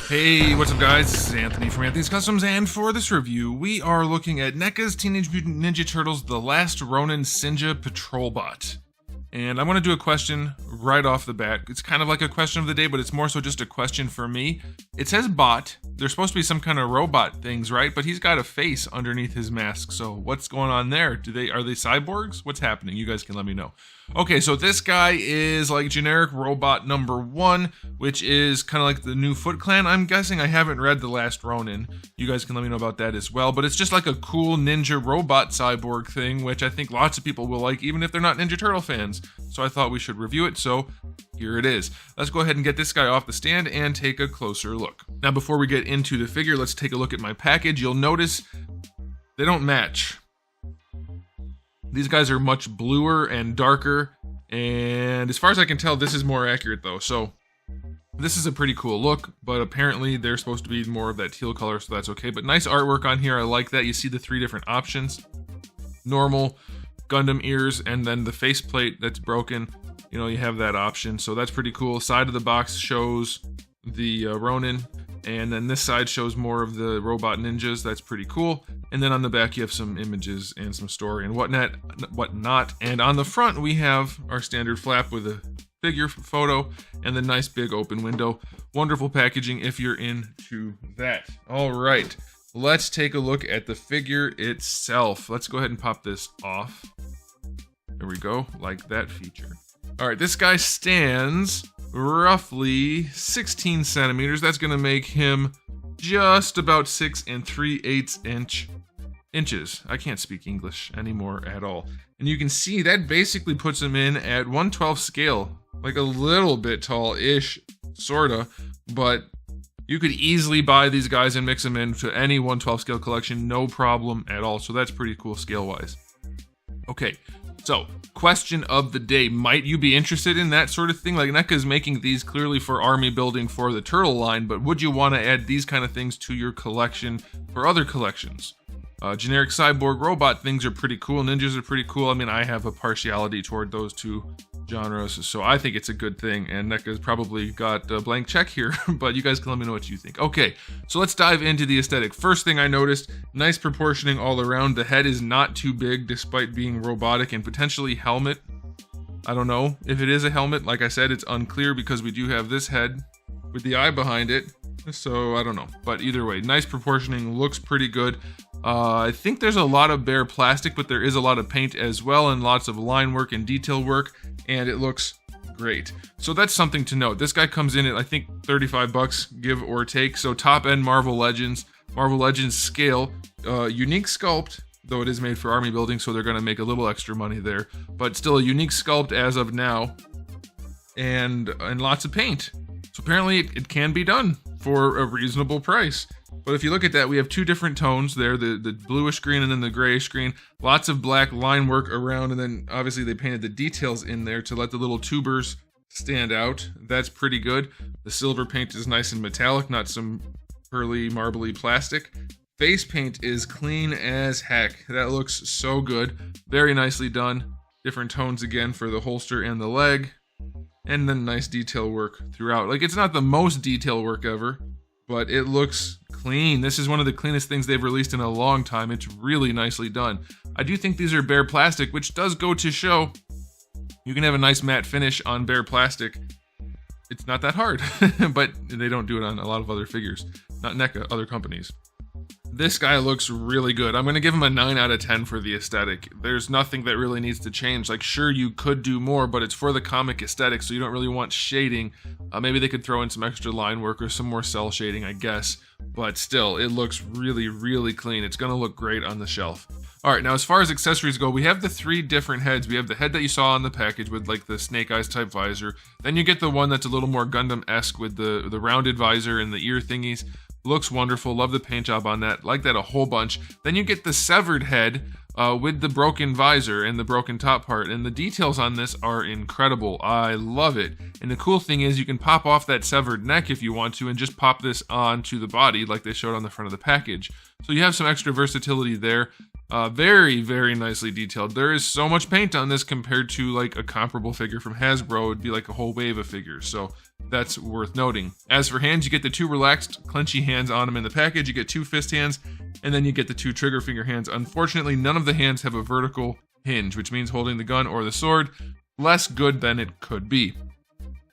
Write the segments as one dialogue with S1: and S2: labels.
S1: Hey, what's up guys? This is Anthony from Anthony's Customs, and for this review, we are looking at NECA's Teenage Mutant Ninja Turtles The Last Ronin SYNJA Patrol Bot. And I want to do a question right off the bat. It's kind of like a question of the day, but it's more so just a question for me. It says bot. There's supposed to be some kind of robot things, right? But he's got a face underneath his mask, so what's going on there? Are they cyborgs? What's happening? You guys can let me know. Okay, so this guy is like generic robot number 1, which is kind of like the new Foot Clan, I'm guessing. I haven't read The Last Ronin. You guys can let me know about that as well. But it's just like a cool ninja robot cyborg thing, which I think lots of people will like, even if they're not Ninja Turtle fans. So I thought we should review it, so here it is. Let's go ahead and get this guy off the stand and take a closer look. Now, before we get into the figure, let's take a look at my package. You'll notice they don't match. These guys are much bluer and darker, and as far as I can tell, this is more accurate though. So this is a pretty cool look, but apparently they're supposed to be more of that teal color, so that's okay. But nice artwork on here, I like that. You see the 3 different options. Normal, Gundam ears, and then the faceplate that's broken. You know, you have that option, so that's pretty cool. Side of the box shows the Ronin, and then this side shows more of the robot ninjas. That's pretty cool. And then on the back you have some images and some story and whatnot. And on the front we have our standard flap with a figure photo and the nice big open window. Wonderful packaging if you're into that. All right, let's take a look at the figure itself. Let's go ahead and pop this off. There we go, like that feature. All right, this guy stands roughly 16 centimeters. That's gonna make him just about 6 3/8 inches. I can't speak English anymore at all. And you can see that basically puts him in at 1/12 scale, like a little bit tall-ish, sorta, but you could easily buy these guys and mix them into any 1/12 scale collection, no problem at all. So that's pretty cool scale-wise. Okay, so question of the day, might you be interested in that sort of thing? Like, NECA is making these clearly for army building for the turtle line, but would you want to add these kind of things to your collection for other collections? Generic cyborg robot things are pretty cool. Ninjas are pretty cool. I mean, I have a partiality toward those two genres, so I think it's a good thing, and NECA's probably got a blank check here, but you guys can let me know what you think. Okay, so let's dive into the aesthetic. First thing I noticed, nice proportioning all around. The head is not too big despite being robotic and potentially helmet. I don't know if it is a helmet. Like I said, it's unclear because we do have this head with the eye behind it, so I don't know. But either way, nice proportioning, looks pretty good. I think there's a lot of bare plastic, but there is a lot of paint as well, and lots of line work and detail work, and it looks great. So that's something to note. This guy comes in at, I think, 35 bucks, give or take. So top end Marvel Legends scale, unique sculpt, though it is made for army building, so they're going to make a little extra money there, but still a unique sculpt as of now, and lots of paint. So apparently it can be done for a reasonable price. But if you look at that, we have 2 different tones there, the bluish green and then the grayish green. Lots of black line work around, and then obviously they painted the details in there to let the little tubers stand out. That's pretty good. The silver paint is nice and metallic, not some pearly, marbly plastic. Face paint is clean as heck. That looks so good. Very nicely done. Different tones again for the holster and the leg. And then nice detail work throughout. Like, it's not the most detail work ever, but it looks clean. This is one of the cleanest things they've released in a long time. It's really nicely done. I do think these are bare plastic, which does go to show you can have a nice matte finish on bare plastic. It's not that hard, but they don't do it on a lot of other figures. Not NECA, other companies. This guy looks really good. I'm going to give him a 9 out of 10 for the aesthetic. There's nothing that really needs to change. Like, sure, you could do more, but it's for the comic aesthetic, so you don't really want shading. Maybe they could throw in some extra line work or some more cell shading, I guess. But still, it looks really, really clean. It's going to look great on the shelf. All right, now as far as accessories go, we have the 3 different heads. We have the head that you saw on the package with like the snake eyes type visor. Then you get the one that's a little more Gundam-esque with the rounded visor and the ear thingies. Looks wonderful. Love the paint job on that. Like that a whole bunch. Then you get the severed head with the broken visor and the broken top part. And the details on this are incredible. I love it. And the cool thing is you can pop off that severed neck if you want to and just pop this onto the body like they showed on the front of the package. So you have some extra versatility there. Very, very nicely detailed. There is so much paint on this compared to like a comparable figure from Hasbro. It'd be like a whole wave of figures, so that's worth noting. As for hands, you get the 2 relaxed, clenchy hands on them in the package. You get 2 fist hands, and then you get the 2 trigger finger hands. Unfortunately, none of the hands have a vertical hinge, which means holding the gun or the sword less good than it could be.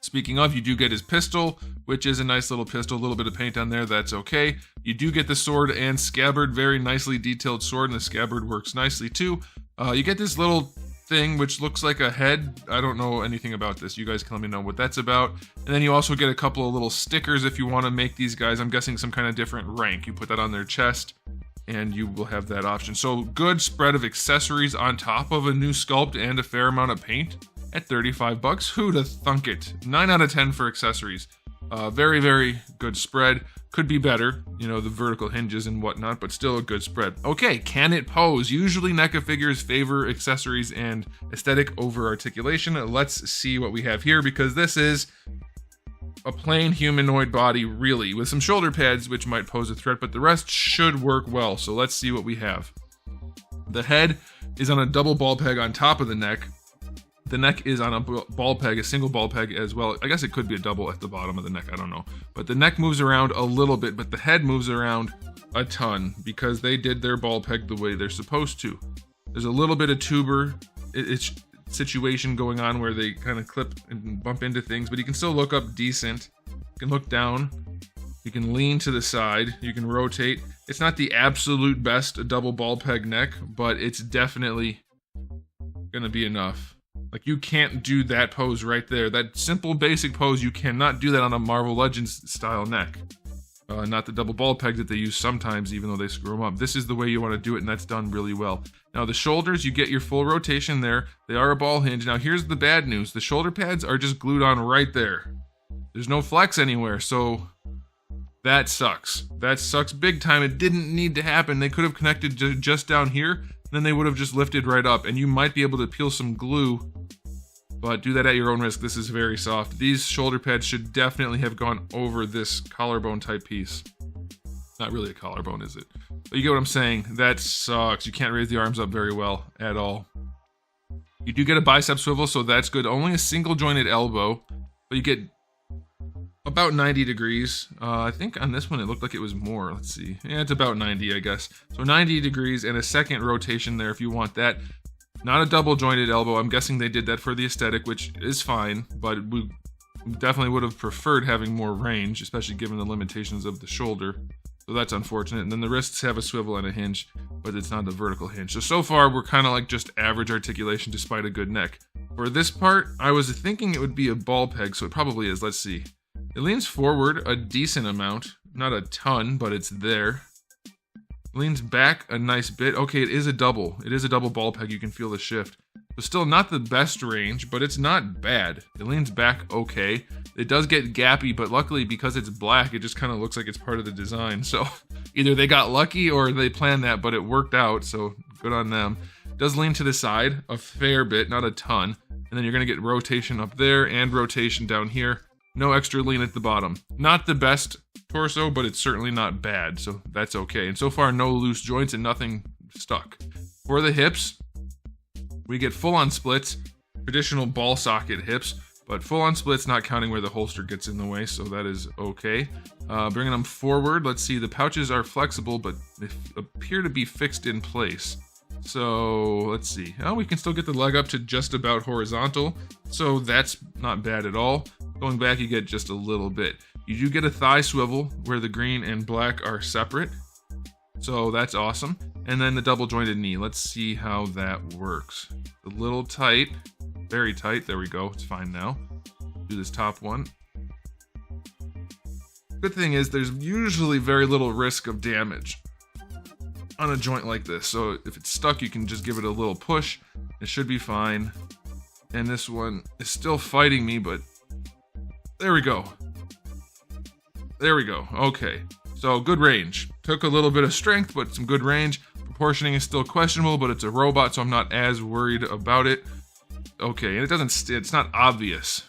S1: Speaking of, you do get his pistol, which is a nice little pistol, a little bit of paint on there, that's okay. You do get the sword and scabbard, very nicely detailed sword, and the scabbard works nicely too. You get this little thing which looks like a head. I don't know anything about this. You guys can let me know what that's about. And then you also get a couple of little stickers if you want to make these guys, I'm guessing, some kind of different rank. You put that on their chest, and you will have that option. So good spread of accessories on top of a new sculpt and a fair amount of paint at 35 bucks. Who'da thunk it? 9 out of 10 for accessories. Very, very good spread. Could be better, you know, the vertical hinges and whatnot, but still a good spread. Okay, can it pose? Usually NECA figures favor accessories and aesthetic over articulation. Let's see what we have here, because this is a plain humanoid body, really, with some shoulder pads, which might pose a threat, but the rest should work well. So let's see what we have. The head is on a double ball peg on top of the neck. The neck is on a ball peg, a single ball peg as well. I guess it could be a double at the bottom of the neck, I don't know. But the neck moves around a little bit, but the head moves around a ton because they did their ball peg the way they're supposed to. There's a little bit of tuber situation going on where they kind of clip and bump into things, but you can still look up decent. You can look down. You can lean to the side. You can rotate. It's not the absolute best double ball peg neck, but it's definitely gonna be enough. Like, you can't do that pose right there. That simple basic pose, you cannot do that on a Marvel Legends style neck. Not the double ball peg that they use sometimes, even though they screw them up. This is the way you want to do it, and that's done really well. Now, the shoulders, you get your full rotation there. They are a ball hinge. Now, here's the bad news. The shoulder pads are just glued on right there. There's no flex anywhere, so that sucks. That sucks big time. It didn't need to happen. They could have connected just down here, then they would have just lifted right up, and you might be able to peel some glue, but do that at your own risk. This is very soft. These shoulder pads should definitely have gone over this collarbone type piece. Not really a collarbone, is it? But you get what I'm saying. That sucks. You can't raise the arms up very well at all. You do get a bicep swivel, so that's good. Only a single jointed elbow, but you get about 90 degrees. I think on this one it looked like it was more. Let's see. Yeah, it's about 90, I guess. So 90 degrees and a second rotation there if you want that. Not a double jointed elbow. I'm guessing they did that for the aesthetic, which is fine, but we definitely would have preferred having more range, especially given the limitations of the shoulder. So that's unfortunate. And then the wrists have a swivel and a hinge, but it's not a vertical hinge. So far, we're kind of like just average articulation despite a good neck. For this part, I was thinking it would be a ball peg, so it probably is. Let's see. It leans forward a decent amount. Not a ton, but it's there. Leans back a nice bit. Okay, it is a double. It is a double ball peg. You can feel the shift. So still not the best range, but it's not bad. It leans back okay. It does get gappy, but luckily because it's black, it just kind of looks like it's part of the design. So either they got lucky or they planned that, but it worked out, so good on them. It does lean to the side a fair bit, not a ton. And then you're going to get rotation up there and rotation down here. No extra lean at the bottom. Not the best torso, but it's certainly not bad, so that's okay. And so far, no loose joints and nothing stuck. For the hips, we get full-on splits, traditional ball socket hips, but full-on splits, not counting where the holster gets in the way, so that is okay. Bringing them forward, let's see, the pouches are flexible, but they appear to be fixed in place. So let's see. Oh, we can still get the leg up to just about horizontal, so that's not bad at all. Going back, you get just a little bit. You do get a thigh swivel where the green and black are separate, so that's awesome. And then the double jointed knee. Let's see how that works. A little tight, very tight. There we go. It's fine now. Do this top one. Good thing is there's usually very little risk of damage on a joint like this. So if it's stuck, you can just give it a little push. It should be fine. And this one is still fighting me, but there we go. There we go. Okay. So good range. Took a little bit of strength, but some good range. Proportioning is still questionable, but it's a robot, so I'm not as worried about it. Okay, and it doesn't, it's not obvious.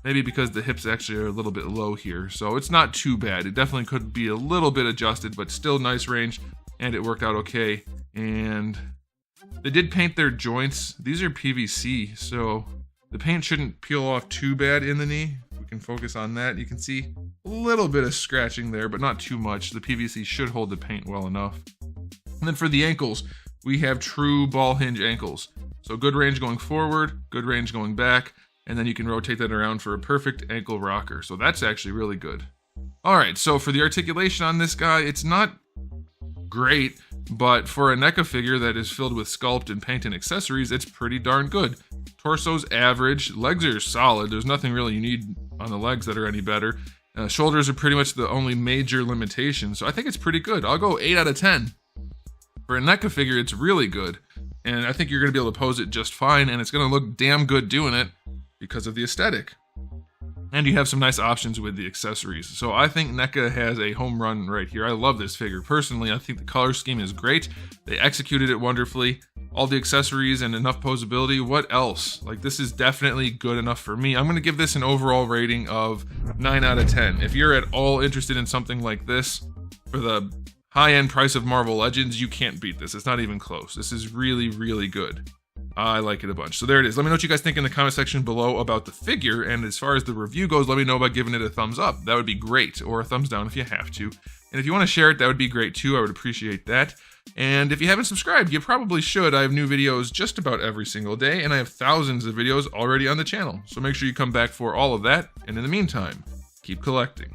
S1: Maybe because the hips actually are a little bit low here, so it's not too bad. It definitely could be a little bit adjusted, but still nice range, and it worked out okay. And they did paint their joints. These are PVC, so the paint shouldn't peel off too bad in the knee. We can focus on that. You can see a little bit of scratching there, but not too much. The PVC should hold the paint well enough. And then for the ankles, we have true ball hinge ankles. So good range going forward, good range going back, and then you can rotate that around for a perfect ankle rocker. So that's actually really good. All right, so for the articulation on this guy, it's not great, but for a NECA figure that is filled with sculpt and paint and accessories, it's pretty darn good. Torso's average, legs are solid. There's nothing really you need on the legs that are any better. Shoulders are pretty much the only major limitation, so I think it's pretty good. I'll go 8 out of 10. For a NECA figure, it's really good, and I think you're going to be able to pose it just fine, and it's going to look damn good doing it because of the aesthetic. And you have some nice options with the accessories. So I think NECA has a home run right here. I love this figure. Personally, I think the color scheme is great. They executed it wonderfully. All the accessories and enough poseability. What else? Like, this is definitely good enough for me. I'm going to give this an overall rating of 9 out of 10. If you're at all interested in something like this, for the high-end price of Marvel Legends, you can't beat this. It's not even close. This is really, really good. I like it a bunch. So there it is. Let me know what you guys think in the comment section below about the figure, and as far as the review goes, let me know about giving it a thumbs up. That would be great, or a thumbs down if you have to. And if you want to share it, that would be great too. I would appreciate that. And if you haven't subscribed, you probably should. I have new videos just about every single day, and I have thousands of videos already on the channel. So make sure you come back for all of that, and in the meantime, keep collecting.